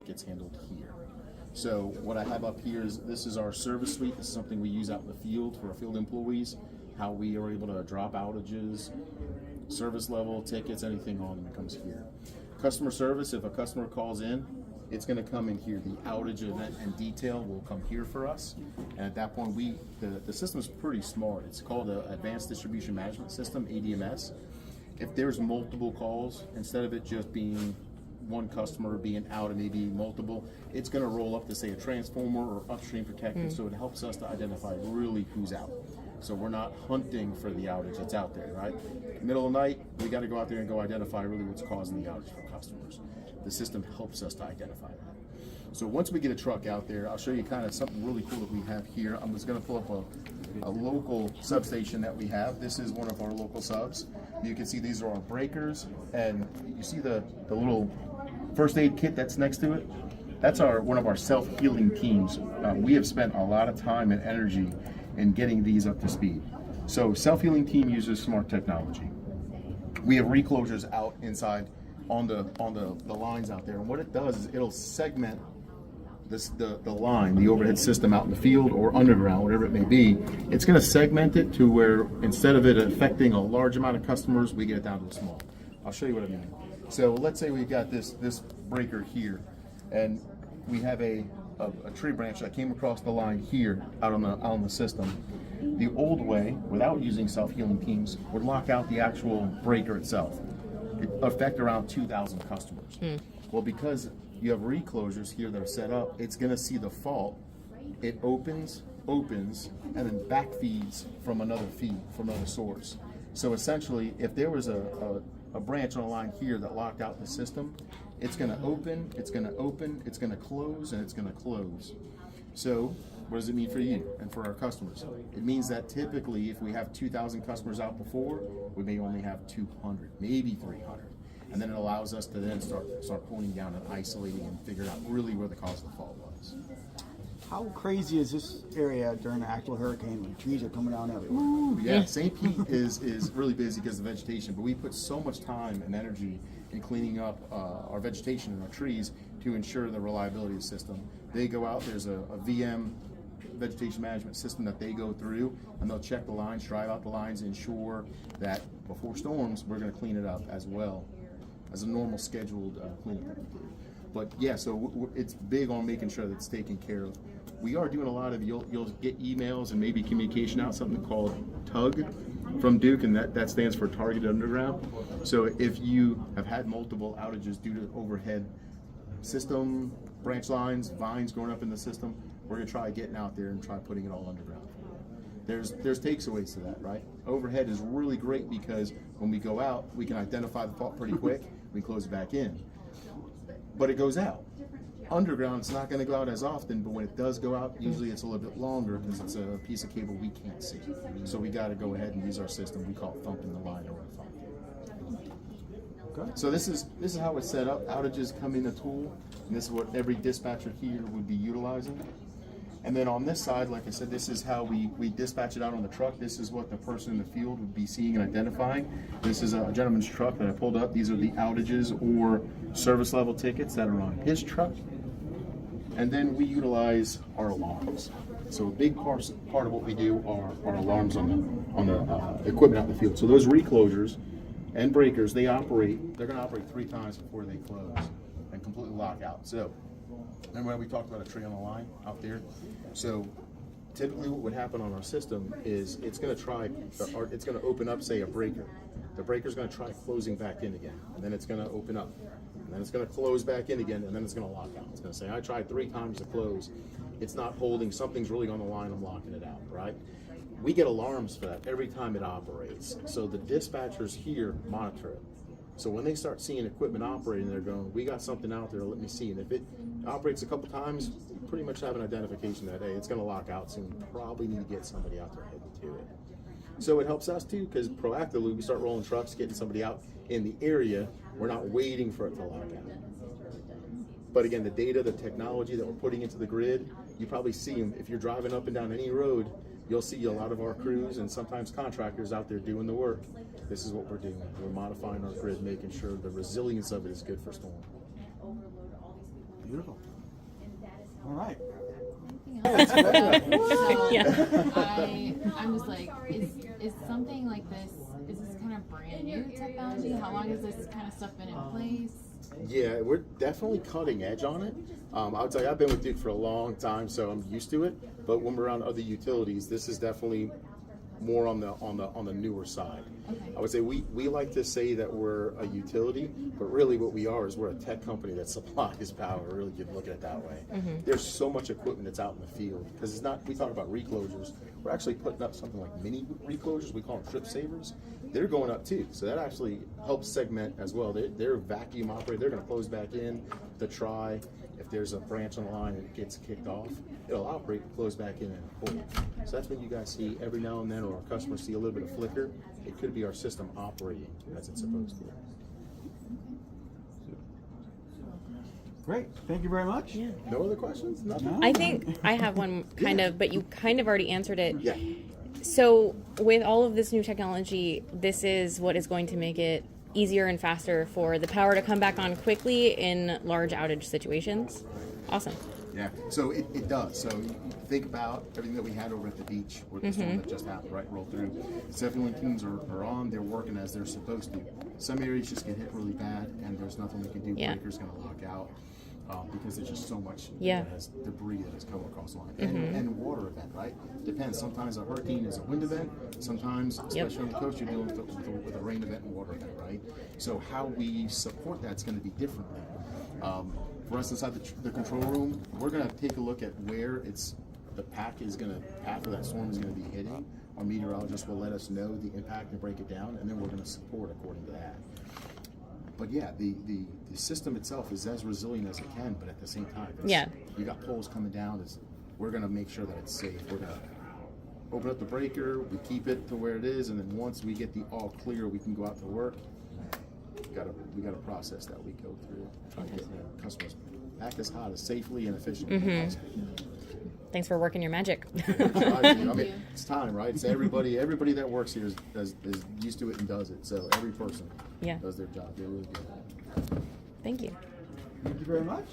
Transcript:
gets handled here. So what I have up here is, this is our service suite. This is something we use out in the field for our field employees, how we are able to drop outages, service level, tickets, anything on them comes here. Customer service, if a customer calls in, it's going to come in here. The outage event and detail will come here for us. And at that point, the system is pretty smart. It's called an Advanced Distribution Management System, ADMS. If there's multiple calls, instead of it just being one customer being out and maybe multiple, it's going to roll up to say a transformer or upstream protected, so it helps us to identify really who's out. So we're not hunting for the outage, it's out there, right? Middle of the night, we got to go out there and go identify really what's causing the outage for customers. The system helps us to identify that. So once we get a truck out there, I'll show you kind of something really cool that we have here. I'm just going to pull up a local substation that we have. This is one of our local subs. You can see these are our breakers, and you see the little first aid kit that's next to it. That's one of our self-healing teams. We have spent a lot of time and energy in getting these up to speed. So self-healing team uses smart technology. We have reclosures out inside on the lines out there, and what it does is it'll segment the line, the overhead system out in the field or underground, whatever it may be. It's going to segment it to where instead of it affecting a large amount of customers, we get it down to the small. I'll show you what I mean. So let's say we've got this breaker here, and we have a tree branch that came across the line here out on the system. The old way, without using self-healing teams, would lock out the actual breaker itself. It affect around 2,000 customers. Well, because you have reclosures here that are set up, it's going to see the fault. It opens, and then backfeeds from another feed, from another source. So essentially, if there was a branch on a line here that locked out the system, it's going to open, it's going to open, it's going to close, and it's going to close. So what does it mean for you and for our customers? It means that typically if we have 2,000 customers out before, we may only have 200, maybe 300. And then it allows us to then start pulling down and isolating and figure out really where the cause of the fault was. How crazy is this area during an actual hurricane when trees are coming down everywhere? Ooh, yeah, St. Pete is really busy because of the vegetation, but we put so much time and energy in cleaning up our vegetation and our trees to ensure the reliability of the system. They go out, there's a VM vegetation management system that they go through, and they'll check the lines, drive out the lines, ensure that before storms, we're going to clean it up as well as a normal scheduled cleanup that we do. But yeah, so it's big on making sure that it's taken care of. We are doing a lot of, you'll get emails and maybe communication out, something called TUG from Duke, and that stands for Targeted Underground. So if you have had multiple outages due to overhead system, branch lines, vines growing up in the system, we're gonna try getting out there and try putting it all underground. There's takeaways to that, right? Overhead is really great because when we go out, we can identify the fault pretty quick, we close it back in. But it goes out. Underground, it's not going to go out as often, but when it does go out, usually it's a little bit longer because it's a piece of cable we can't see. So we got to go ahead and use our system. We call it thumping the line over the phone. Okay. So this is how it's set up. Outages come in a tool, and this is what every dispatcher here would be utilizing. And then on this side, like I said, this is how we dispatch it out on the truck. This is what the person in the field would be seeing and identifying. This is a gentleman's truck that I pulled up. These are the outages or service level tickets that are on his truck. And then we utilize our alarms. So a big part of what we do are alarms on the equipment out in the field. So those reclosures and breakers, they're going to operate 3 times before they close and completely lock out. So remember when we talked about a tree on the line out there? So typically what would happen on our system is it's going to open up, say, a breaker. The breaker's going to try closing back in again, and then it's going to open up, and then it's going to close back in again, and then it's going to lock out. It's going to say, I tried 3 times to close. It's not holding. Something's really on the line. I'm locking it out, right? We get alarms for that every time it operates. So the dispatchers here monitor it. So when they start seeing equipment operating, they're going, we got something out there, let me see. And if it operates a couple times, pretty much have an identification that, hey, it's going to lock out soon. Probably need to get somebody out there headed to it. So it helps us too, because proactively we start rolling trucks, getting somebody out in the area. We're not waiting for it to lock out. But again, the data, the technology that we're putting into the grid, you probably see them. If you're driving up and down any road, you'll see a lot of our crews and sometimes contractors out there doing the work. This is what we're doing. We're modifying our grid, making sure the resilience of it is good for storm. Beautiful. All right. I'm just like, is something like this, is this kind of brand new technology? How long has this kind of stuff been in place? Yeah, we're definitely cutting edge on it. I would tell you, I've been with Duke for a long time, so I'm used to it. But when we're around other utilities, this is definitely more on the newer side. Okay. I would say we like to say that we're a utility, but really what we are is we're a tech company that supplies power. Really, you can look at it that way. There's so much equipment that's out in the field because it's not. We talk about reclosures. We're actually putting up something like mini reclosures. We call them trip savers. They're going up too, so that actually helps segment as well. They're vacuum operated. They're going to close back in to try. If there's a branch on the line and it gets kicked off, it'll operate, close back in, and pull. So that's when you guys see every now and then, or our customers see a little bit of flicker. It could be our system operating as it's supposed to. Great. Thank you very much. Yeah. No other questions? Nothing? I think I have one kind of, but you kind of already answered it. Yeah. So with all of this new technology, this is what is going to make it easier and faster for the power to come back on quickly in large outage situations. Awesome. Yeah, so it does. So you think about everything that we had over at the beach, or the storm that just happened, right, rolled through. It's definitely when teams are on, they're working as they're supposed to. Some areas just get hit really bad, and there's nothing we can do. Yeah. Breaker's going to lock out because there's just so much Yeah. debris that has come across the line. And water event, right? Depends. Sometimes a hurricane is a wind event. Sometimes, especially on the coast, you're dealing with a rain event and water event, right? So how we support that's going to be different. For us inside the control room, we're going to take a look at where the path where that storm is going to be hitting. Our meteorologist will let us know the impact and break it down, and then we're going to support according to that. But yeah, the system itself is as resilient as it can, but at the same time, you got poles coming down. We're going to make sure that it's safe. We're going to open up the breaker, we keep it to where it is, and then once we get the all clear, we can go out to work. We got a process that we go through, trying to get the customers back as hot as safely and efficiently as possible. Thanks for working your magic. I mean, it's time, right? It's everybody that works here is used to it and does it. So every person does their job. They're really good at it. Thank you. Thank you very much.